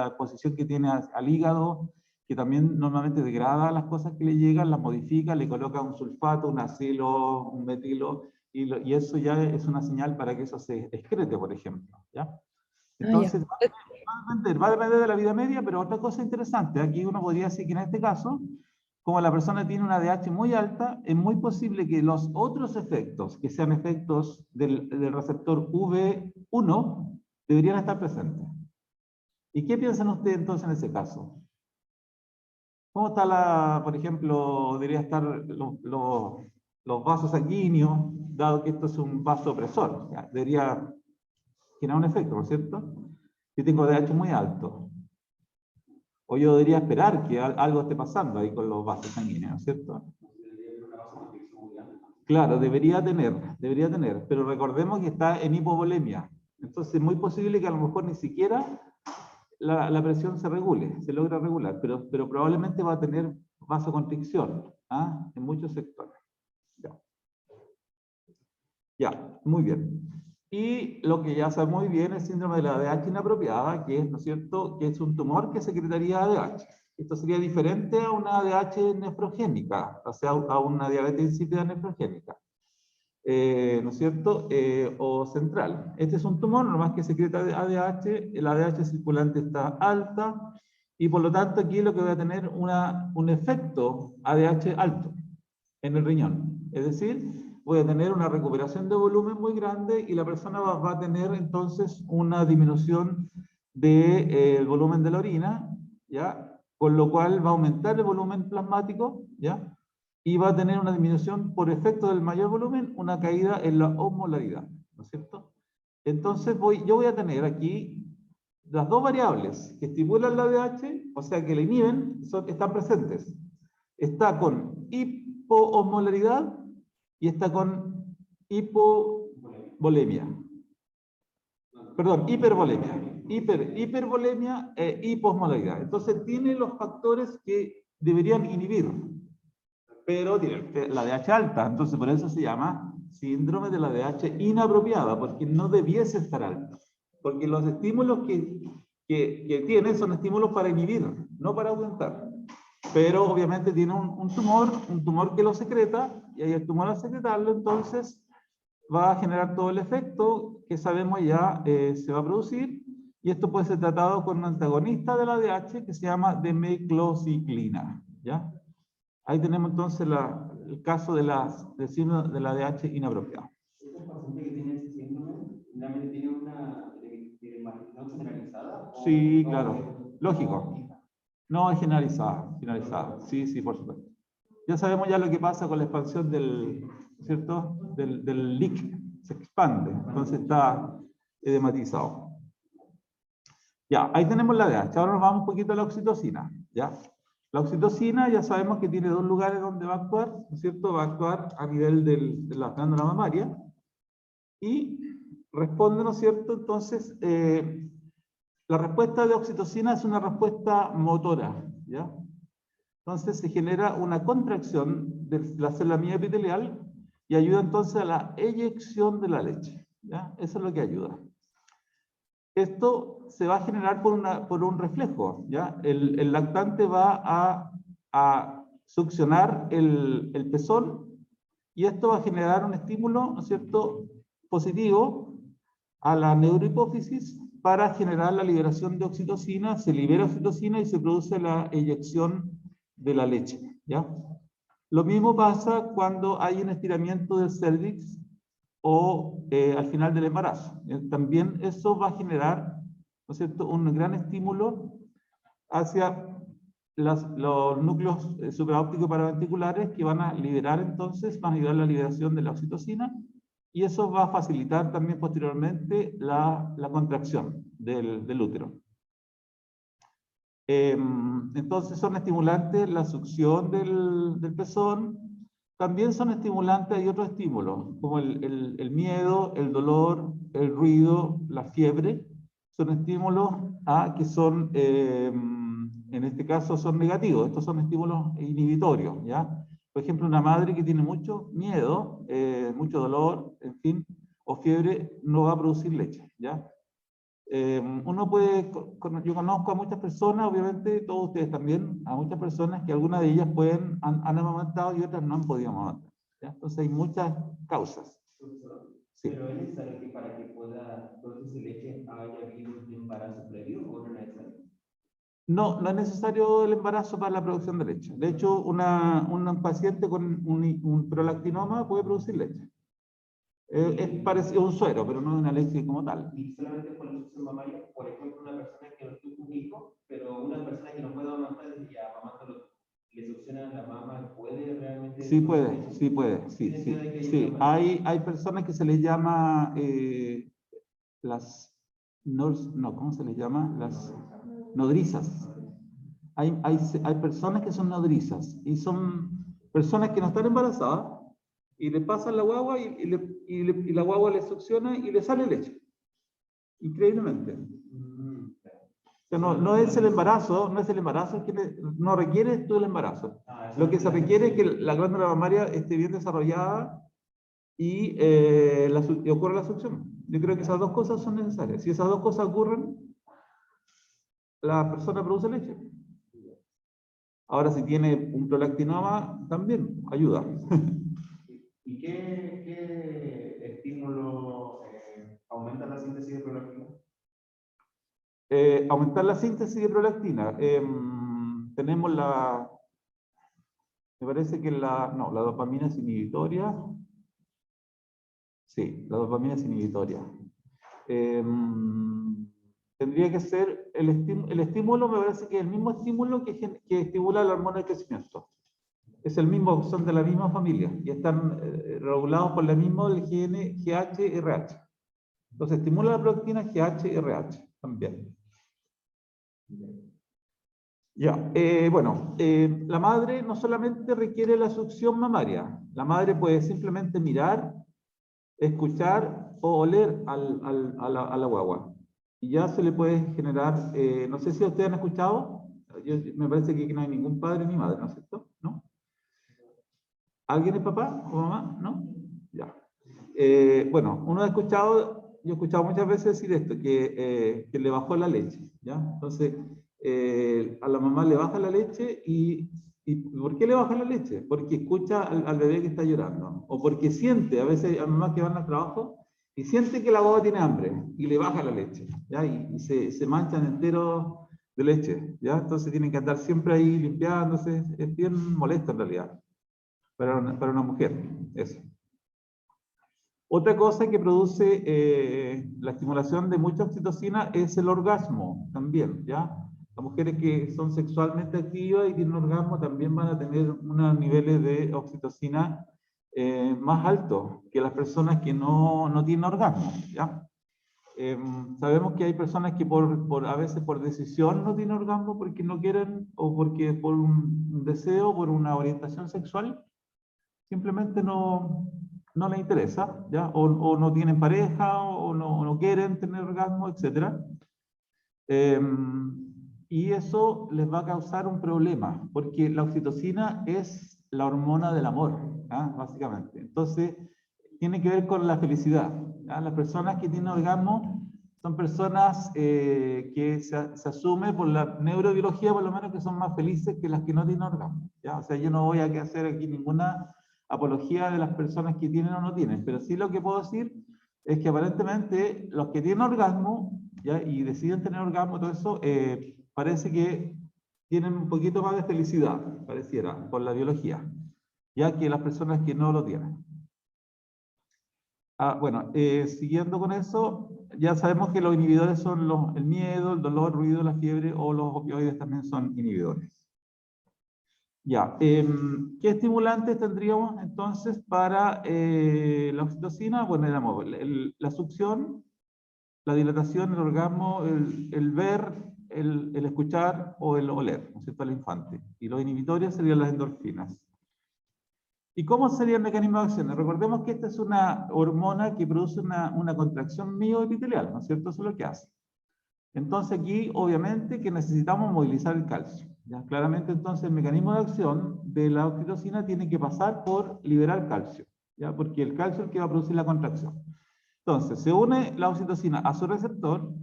exposición que tiene al hígado, que también normalmente degrada las cosas que le llegan, las modifica, le coloca un sulfato, un acilo, un metilo, y eso ya es una señal para que eso se excrete, por ejemplo, ¿ya? Ah, ya. Entonces, va a depender de la vida media, pero otra cosa interesante, aquí uno podría decir que en este caso, como la persona tiene una ADH muy alta, es muy posible que los otros efectos, que sean efectos del receptor V1, deberían estar presentes. ¿Y qué piensan ustedes entonces en ese caso? ¿Cómo está por ejemplo, debería estar los vasos sanguíneos, dado que esto es un vasopresor? Ya, debería generar un efecto, ¿no es cierto? Yo tengo ADH muy alto. O yo debería esperar que algo esté pasando ahí con los vasos sanguíneos, ¿no es cierto? Claro, debería tener, pero recordemos que está en hipovolemia. Entonces es muy posible que a lo mejor ni siquiera la presión se regule, se logra regular, pero probablemente va a tener vasoconstricción, ¿ah? En muchos sectores. Ya, muy bien. Y lo que ya sabemos muy bien es el síndrome de la ADH inapropiada, que es, ¿no es cierto?, que es un tumor que secretaría ADH. Esto sería diferente a una ADH nefrogénica, o sea, a una diabetes insípida nefrogénica. ¿No es cierto? O central. Este es un tumor, nomás que secreta ADH, el ADH circulante está alta, y por lo tanto aquí lo que voy a tener un efecto ADH alto en el riñón. Es decir, voy a tener una recuperación de volumen muy grande y la persona va a tener entonces una disminución del volumen de la orina, ¿ya? Con lo cual va a aumentar el volumen plasmático, ¿ya? Y va a tener una disminución por efecto del mayor volumen, una caída en la osmolaridad, ¿no es cierto? Entonces yo voy a tener aquí las dos variables que estimulan la ADH, o sea que la inhiben, están presentes. Está con hipoosmolaridad y está con hipovolemia. Perdón, hipervolemia. Hipervolemia e hiposmolaridad. Entonces tiene los factores que deberían inhibir, pero tiene la ADH alta, entonces por eso se llama síndrome de la ADH inapropiada, porque no debiese estar alta. Porque los estímulos que tiene son estímulos para inhibir, no para aumentar. Pero obviamente tiene un tumor que lo secreta, y ahí el tumor al secretarlo, entonces va a generar todo el efecto que sabemos ya se va a producir, y esto puede ser tratado con un antagonista de la ADH que se llama demeclociclina, ¿ya? Ahí tenemos entonces el caso del síndrome de la ADH inapropiado. ¿Este paciente que tiene ese síndrome realmente tiene una dermatitis generalizada? Sí, claro, lógico. No, es generalizada, sí, sí, por supuesto. Ya sabemos ya lo que pasa con la expansión ¿cierto? Del leak, se expande, entonces está edematizado. Ya, ahí tenemos la ADH. Ahora nos vamos un poquito a la oxitocina, ¿ya? La oxitocina ya sabemos que tiene dos lugares donde va a actuar, ¿no es cierto? Va a actuar a nivel de la glándula mamaria y responde, ¿no es cierto? Entonces, la respuesta de oxitocina es una respuesta motora, ¿ya? Entonces se genera una contracción de la célula mioepitelial y ayuda entonces a la eyección de la leche, ¿ya? Eso es lo que ayuda. Esto se va a generar por un reflejo, ¿ya? El lactante va a succionar el pezón y esto va a generar un estímulo, ¿no es cierto?, positivo a la neurohipófisis para generar la liberación de oxitocina, se libera oxitocina y se produce la eyección de la leche, ¿ya? Lo mismo pasa cuando hay un estiramiento del cervix o al final del embarazo. También eso va a generar, ¿no es cierto?, un gran estímulo hacia los núcleos supraópticos paraventriculares que van a liberar entonces, van a ayudar a la liberación de la oxitocina, y eso va a facilitar también posteriormente la contracción del útero. Entonces son estimulantes la succión del pezón, también son estimulantes, hay otros estímulos, como el miedo, el dolor, el ruido, la fiebre, son estímulos que son, en este caso, son negativos. Estos son estímulos inhibitorios, ¿ya? Por ejemplo, una madre que tiene mucho miedo, mucho dolor, en fin, o fiebre, no va a producir leche, ¿ya? Uno puede, yo conozco a muchas personas, obviamente todos ustedes también, a muchas personas que algunas de ellas han amamantado y otras no han podido amamantar, ¿ya? Entonces hay muchas causas. Sí. Pero es necesario que para que pueda producirse leche haya habido un embarazo previo o no es necesario. No, no es necesario el embarazo para la producción de leche. De hecho, un paciente con un prolactinoma puede producir leche. Es parecido a un suero, pero no una leche como tal. Y solamente por la succión mamaria, por ejemplo, una persona que no tuvo un hijo, pero una persona que no puede amamantar y amamantándolo, le succiona la mama, ¿puede realmente? Sí puede, sí puede, sí, sí. Sí, hay personas que se les llama ¿cómo se les llama? Las nodrizas. Hay personas que son nodrizas y son personas que no están embarazadas y le pasan la guagua y la guagua le succiona y le sale leche. Increíblemente. O sea, no es el embarazo, no es el embarazo, no requiere todo el embarazo. Lo que se requiere es que la glándula mamaria esté bien desarrollada y ocurra la succión. Yo creo que esas dos cosas son necesarias. Si esas dos cosas ocurren, la persona produce leche. Ahora, si tiene un prolactinoma, también ayuda. ¿Y qué estímulo aumenta la síntesis de prolactina? Aumentar la síntesis de prolactina. Tenemos me parece que la dopamina es inhibitoria. Sí, la dopamina es inhibitoria. Tendría que ser el estímulo, me parece que es el mismo estímulo que estimula la hormona del crecimiento. Es el mismo, son de la misma familia y están regulados por el mismo del gen GH-RH. Entonces estimula la prolactina GH-RH también. Ya, bueno, la madre no solamente requiere la succión mamaria, la madre puede simplemente mirar, escuchar o oler a la guagua. Y ya se le puede generar, no sé si ustedes han escuchado, me parece que no hay ningún padre ni madre, ¿no es cierto? ¿No? ¿Alguien es papá o mamá? ¿No? Ya. Bueno, yo he escuchado muchas veces decir esto, que le bajó la leche, ¿ya? Entonces, a la mamá le baja la leche y ¿por qué le baja la leche? Porque escucha al bebé que está llorando, o porque siente, a veces hay mamás que van al trabajo y siente que la guagua tiene hambre y le baja la leche, ¿ya? Y se manchan enteros de leche, ¿ya? Entonces tienen que andar siempre ahí limpiándose, es bien molesto en realidad para una mujer, eso. Otra cosa que produce la estimulación de mucha oxitocina es el orgasmo también, ¿ya? Las mujeres que son sexualmente activas y tienen orgasmo también van a tener unos niveles de oxitocina más altos que las personas que no tienen orgasmo, ¿ya? Sabemos que hay personas que a veces por decisión no tienen orgasmo porque no quieren o porque por un deseo, por una orientación sexual, simplemente no les interesa, ¿ya? O no tienen pareja, o no quieren tener orgasmo, etc. Y eso les va a causar un problema, porque la oxitocina es la hormona del amor, ¿ya? Básicamente. Entonces, tiene que ver con la felicidad, ¿ya? Las personas que tienen orgasmo son personas que se asume por la neurobiología, por lo menos, que son más felices que las que no tienen orgasmo, ¿ya? O sea, yo no voy a hacer aquí ninguna apología de las personas que tienen o no tienen, pero sí lo que puedo decir es que aparentemente los que tienen orgasmo, ¿ya? Y deciden tener orgasmo, todo eso, parece que tienen un poquito más de felicidad, pareciera, por la biología. ya que las personas que no lo tienen. Bueno, siguiendo con eso, ya sabemos que los inhibidores son el miedo, el dolor, el ruido, la fiebre, o los opioides también son inhibidores. Ya, ¿qué estimulantes tendríamos entonces para la oxitocina? Bueno, éramos la succión, la dilatación, el orgasmo, el ver, el escuchar o el oler, ¿no es cierto?, al infante. Y los inhibidores serían las endorfinas. ¿Y cómo sería el mecanismo de acción? Recordemos que esta es una hormona que produce una contracción mioepitelial, ¿no es cierto? Eso es lo que hace. Entonces aquí, obviamente, que necesitamos movilizar el calcio. ¿Ya? Claramente, entonces, el mecanismo de acción de la oxitocina tiene que pasar por liberar calcio, ¿ya? Porque el calcio es el que va a producir la contracción. Entonces, se une la oxitocina a su receptor,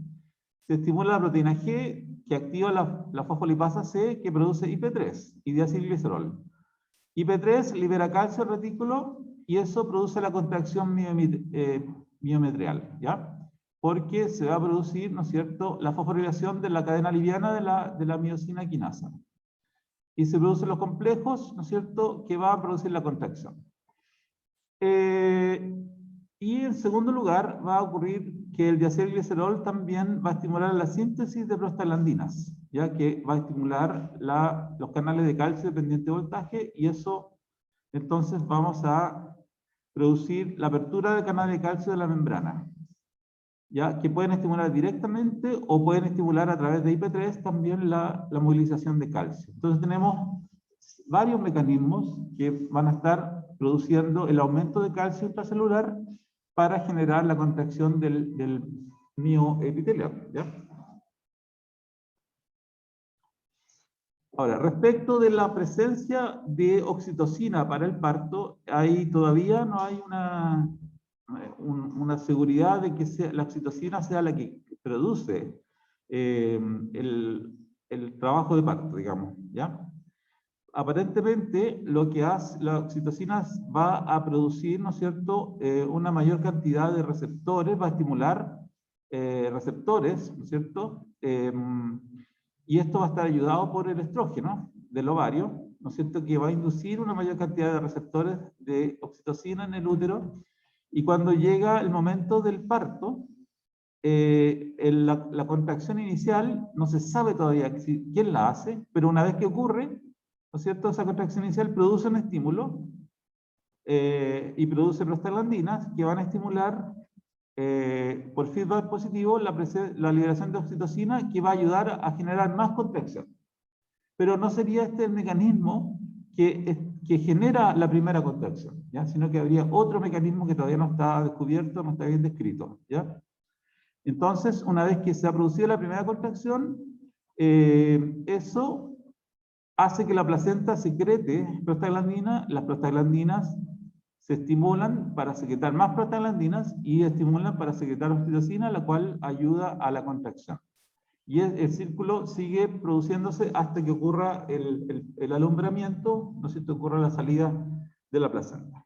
se estimula la proteína G, que activa la fosfolipasa C, que produce IP3 y diacilglicerol. IP3 libera calcio al retículo y eso produce la contracción miometrial, ¿ya? Porque se va a producir, ¿no es cierto?, la fosforilación de la cadena liviana de la miosina quinasa. Y se producen los complejos, ¿no es cierto?, que va a producir la contracción. Y en segundo lugar, va a ocurrir que el diacilglicerol también va a estimular la síntesis de prostaglandinas, ya que va a estimular los canales de calcio dependiente de voltaje, y eso, entonces, vamos a producir la apertura del canal de calcio de la membrana, ya que pueden estimular directamente o pueden estimular a través de IP3 también la movilización de calcio. Entonces tenemos varios mecanismos que van a estar produciendo el aumento de calcio intracelular para generar la contracción del mioepitelial, ¿ya? Ahora, respecto de la presencia de oxitocina para el parto, ahí todavía no hay una seguridad de que la oxitocina sea la que produce el trabajo de parto, digamos, ¿ya? Aparentemente, lo que hace la oxitocina va a producir, ¿no es cierto?, una mayor cantidad de receptores, va a estimular receptores, ¿no es cierto?, y esto va a estar ayudado por el estrógeno del ovario, ¿no es cierto?, que va a inducir una mayor cantidad de receptores de oxitocina en el útero, y cuando llega el momento del parto, la contracción inicial no se sabe todavía quién la hace, pero una vez que ocurre, ¿no es cierto?, esa contracción inicial produce un estímulo y produce prostaglandinas que van a estimular por feedback positivo la liberación de oxitocina, que va a ayudar a generar más contracción. Pero no sería este el mecanismo que genera la primera contracción, ¿ya? Sino que habría otro mecanismo que todavía no está descubierto, no está bien descrito, ¿ya? Entonces, una vez que se ha producido la primera contracción, eso hace que la placenta secrete prostaglandina. Las prostaglandinas se estimulan para secretar más prostaglandinas y estimulan para secretar oxitocina, la cual ayuda a la contracción. Y el círculo sigue produciéndose hasta que ocurra el alumbramiento, ¿no es cierto?, ocurra la salida de la placenta.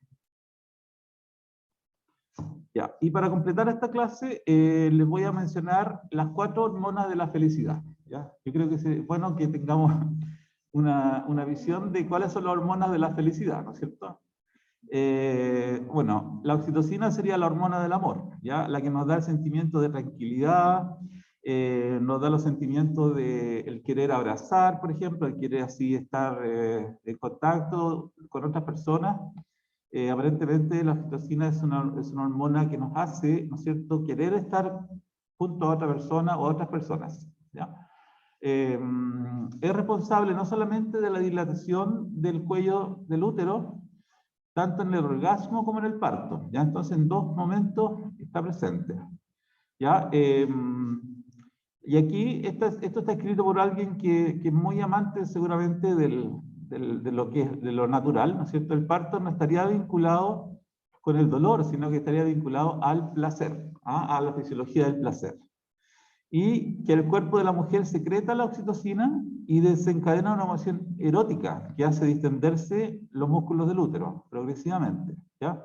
Ya, y para completar esta clase, les voy a mencionar las 4 hormonas de la felicidad, ¿ya? Yo creo que es bueno que tengamos una visión de cuáles son las hormonas de la felicidad, ¿no es cierto? Bueno, la oxitocina sería la hormona del amor, ¿ya? La que nos da el sentimiento de tranquilidad, nos da los sentimientos de el querer abrazar, por ejemplo, el querer así estar en contacto con otras personas. Aparentemente la oxitocina es una hormona que nos hace, ¿no es cierto?, querer estar junto a otra persona o a otras personas, ¿ya? Es responsable no solamente de la dilatación del cuello del útero, tanto en el orgasmo como en el parto, ¿ya? Entonces, en 2 momentos está presente, ¿ya? Y aquí, esto está escrito por alguien que es muy amante seguramente de lo natural, ¿no es cierto? El parto no estaría vinculado con el dolor, sino que estaría vinculado al placer, a la fisiología del placer. Y que el cuerpo de la mujer secreta la oxitocina y desencadena una emoción erótica que hace distenderse los músculos del útero progresivamente, ¿ya?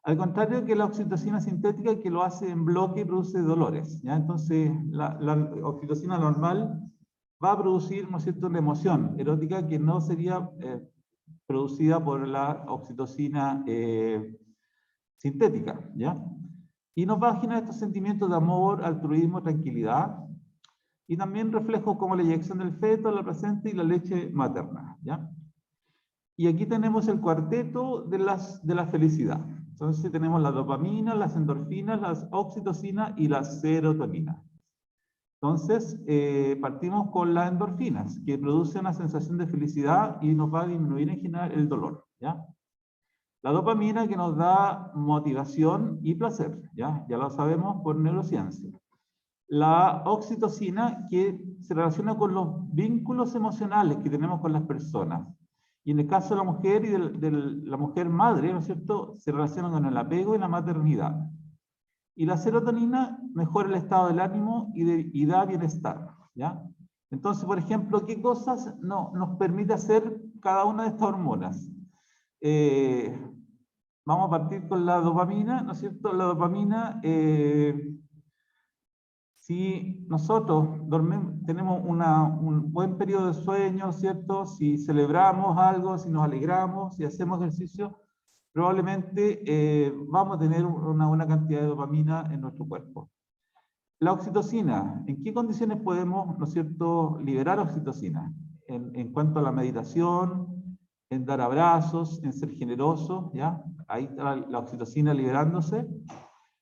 Al contrario que la oxitocina sintética, que lo hace en bloque y produce dolores, ¿ya? Entonces la oxitocina normal va a producir, ¿no es cierto?, una emoción erótica que no sería producida por la oxitocina sintética, ¿ya? Y nos va a generar estos sentimientos de amor, altruismo, tranquilidad, y también reflejos como la eyección del feto, la placenta y la leche materna, ¿ya? Y aquí tenemos el cuarteto de la felicidad. Entonces tenemos la dopamina, las endorfinas, las oxitocina y la serotonina. Entonces, partimos con las endorfinas, que producen una sensación de felicidad y nos va a disminuir en general el dolor, ¿ya? La dopamina, que nos da motivación y placer, ¿ya? Ya lo sabemos por neurociencia. La oxitocina, que se relaciona con los vínculos emocionales que tenemos con las personas. Y en el caso de la mujer y de la mujer madre, ¿no es cierto?, se relaciona con el apego y la maternidad. Y la serotonina mejora el estado del ánimo y da bienestar, ¿ya? Entonces, por ejemplo, ¿qué cosas nos permite hacer cada una de estas hormonas? Vamos a partir con la dopamina, ¿no es cierto? La dopamina, si nosotros tenemos un buen periodo de sueño, ¿cierto? Si celebramos algo, si nos alegramos, si hacemos ejercicio, probablemente vamos a tener una buena cantidad de dopamina en nuestro cuerpo. La oxitocina, ¿en qué condiciones podemos, ¿no es cierto?, liberar oxitocina? En cuanto a la meditación, en dar abrazos, en ser generoso, ¿ya? Ahí está la oxitocina liberándose.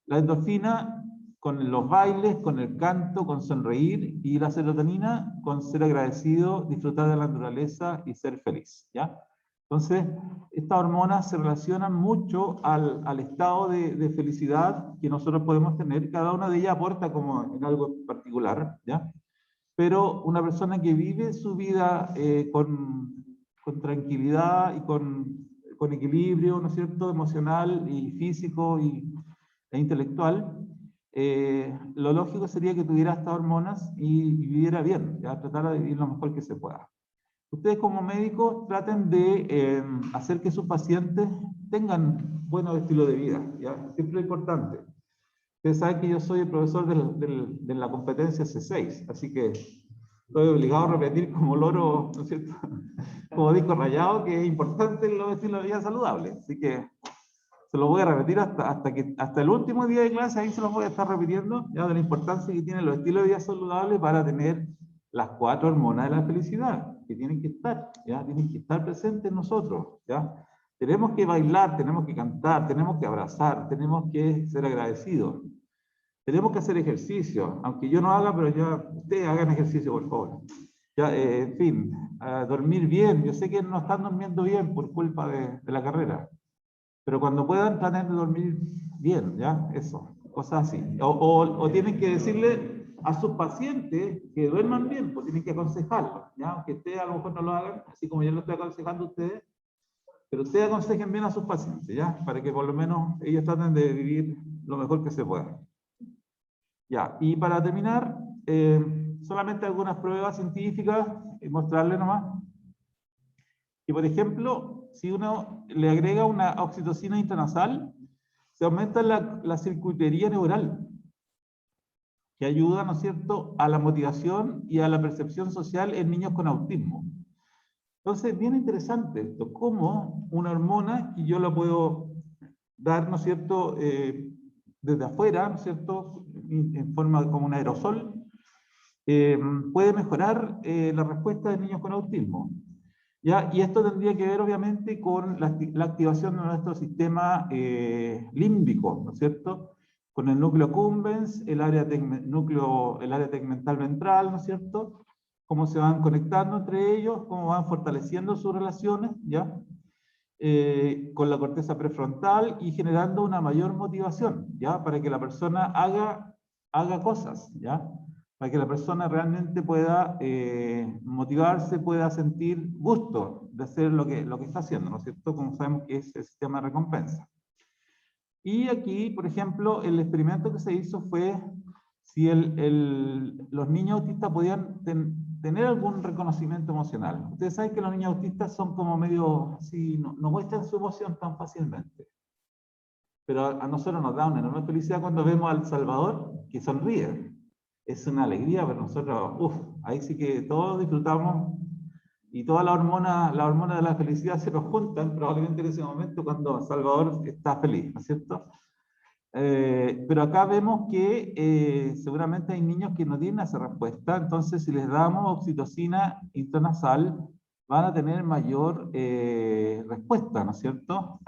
La endorfina con los bailes, con el canto, con sonreír, y la serotonina con ser agradecido, disfrutar de la naturaleza y ser feliz, ¿ya? Entonces, estas hormonas se relacionan mucho al estado de felicidad que nosotros podemos tener. Cada una de ellas aporta como en algo particular, ¿ya? Pero una persona que vive su vida con tranquilidad y con equilibrio, ¿no es cierto?, emocional y físico e intelectual, lo lógico sería que tuviera estas hormonas y viviera bien, ¿ya? Tratar de vivir lo mejor que se pueda. Ustedes como médicos traten de hacer que sus pacientes tengan buenos estilos de vida, ¿ya? Siempre es importante. Ustedes saben que yo soy el profesor de la competencia C6, así que estoy obligado a repetir como loro, ¿no es cierto?, como disco rayado, que es importante los estilos de vida saludables. Así que se lo voy a repetir hasta el último día de clase, ahí se los voy a estar repitiendo, ya, de la importancia que tienen los estilos de vida saludables para tener las 4 hormonas de la felicidad, que tienen que estar, ¿ya? Tienen que estar presentes en nosotros, ¿ya? Tenemos que bailar, tenemos que cantar, tenemos que abrazar, tenemos que ser agradecidos. Tenemos que hacer ejercicio, aunque yo no haga, pero ya ustedes hagan ejercicio, por favor. Ya, en fin, dormir bien. Yo sé que no están durmiendo bien por culpa de la carrera, pero cuando puedan, traten de dormir bien, ¿ya? Eso, cosas así. O tienen que decirle a sus pacientes que duerman bien, pues tienen que aconsejarlos, ¿ya? Aunque ustedes a lo mejor no lo hagan, así como yo lo estoy aconsejando a ustedes, pero ustedes aconsejen bien a sus pacientes, ¿ya? Para que por lo menos ellos traten de vivir lo mejor que se pueda. Ya, y para terminar, solamente algunas pruebas científicas, mostrarles nomás. Y por ejemplo, si uno le agrega una oxitocina intranasal, se aumenta la circuitería neural, que ayuda, ¿no es cierto?, a la motivación y a la percepción social en niños con autismo. Entonces, bien interesante esto, cómo una hormona, y yo la puedo dar, ¿no es cierto?, desde afuera, ¿no es cierto?, en forma como un aerosol, puede mejorar la respuesta de niños con autismo. ¿Ya? Y esto tendría que ver, obviamente, con la activación de nuestro sistema límbico, ¿no es cierto?, con el núcleo accumbens, el área tegmental ventral, ¿no es cierto?, cómo se van conectando entre ellos, cómo van fortaleciendo sus relaciones, ¿ya?, con la corteza prefrontal y generando una mayor motivación, ¿ya?, para que la persona haga cosas, ¿ya?, para que la persona realmente pueda motivarse, pueda sentir gusto de hacer lo que está haciendo, ¿no es cierto?, como sabemos que es el sistema de recompensa. Y aquí, por ejemplo, el experimento que se hizo fue si los niños autistas podían tener algún reconocimiento emocional. Ustedes saben que los niños autistas son como medio así, no muestran su emoción tan fácilmente. Pero a nosotros nos da una enorme felicidad cuando vemos al Salvador que sonríe. Es una alegría para nosotros. Ahí sí que todos disfrutamos y todas las hormonas de la felicidad se nos juntan probablemente en ese momento cuando Salvador está feliz, ¿no es cierto? Pero acá vemos que seguramente hay niños que no tienen esa respuesta, entonces si les damos oxitocina intranasal, van a tener mayor respuesta, ¿no es cierto?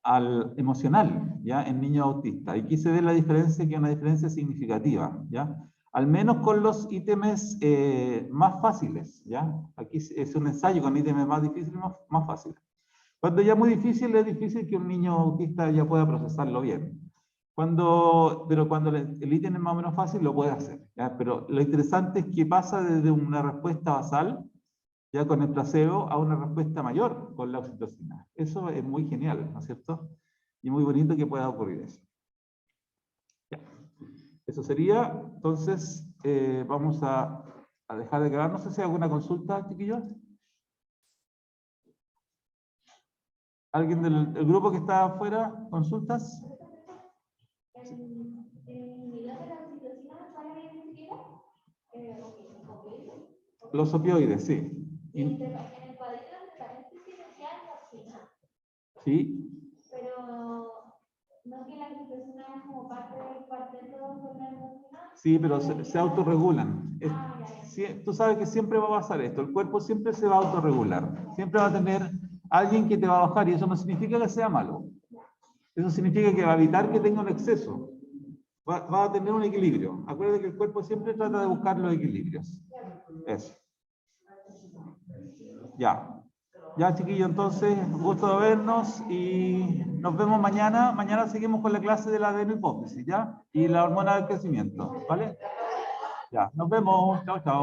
Al emocional, ¿ya? En niños autistas. Y aquí se ve la diferencia, que es una diferencia significativa, ¿ya? Al menos con los ítems más fáciles, ¿ya? Aquí es un ensayo con ítems más difíciles, más fáciles. Cuando ya es muy difícil, es difícil que un niño autista ya pueda procesarlo bien. Pero cuando el ítem es más o menos fácil, lo puede hacer, ¿ya? Pero lo interesante es que pasa desde una respuesta basal, ya con el placebo, a una respuesta mayor con la oxitocina. Eso es muy genial, ¿no es cierto? Y muy bonito que pueda ocurrir eso. Ya. Eso sería, entonces, vamos a dejar de grabar. No sé si hay alguna consulta, chiquillos. ¿Alguien del grupo que está afuera? ¿Consultas? Los opioides, sí. Sí. Sí, pero se autorregulan. Tú sabes que siempre va a pasar esto. El cuerpo siempre se va a autorregular. Siempre va a tener alguien que te va a bajar y eso no significa que sea malo. Eso significa que va a evitar que tenga un exceso. Va a tener un equilibrio. Acuérdate que el cuerpo siempre trata de buscar los equilibrios. Eso. Ya. Ya, chiquillos, entonces, gusto de vernos y nos vemos mañana. Mañana seguimos con la clase de la adenohipófisis, ¿ya? Y la hormona del crecimiento, ¿vale? Ya, nos vemos. Chao, chao.